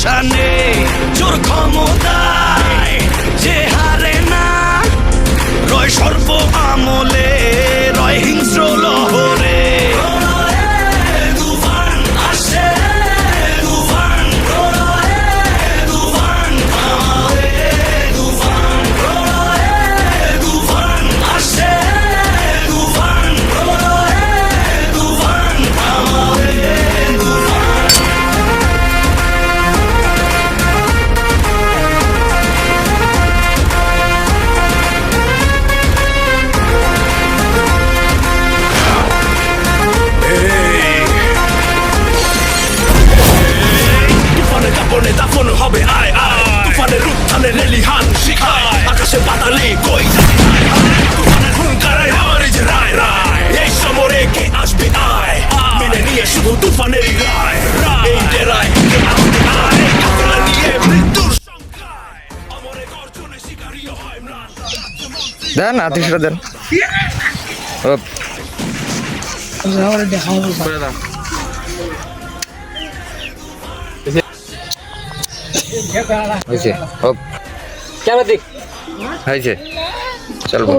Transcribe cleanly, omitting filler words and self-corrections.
আশা নেই জোর ক্ষমতায় যে হারে না রয় সর্ব আমলে রয় হিংস্র লহরে তুফান আসে তুফান তুফান তুফান তুফান আসে তুফান তুফান তুফানের কাপড়ে দাফন হবে আয় আয় তুফানের উত্থানে রেলিহান শিখায় আকাশে পাতালে কই তুফানের হুঙ্কারায় আমার যে রায় রায় এই সমরে কে আসবে আয় মেনে নিয়ে শুধু তুফানের রায় এই ডেরায় কে আসবে আয় কাফেলা নিয়ে মৃত্যুর সংখ্যায় অমরে গর্জনে শিকারীও হয় ম্লান দেন আতিশটা দেন হয়েছে হোক ক্যামেরা দেখ হয়েছে চলবো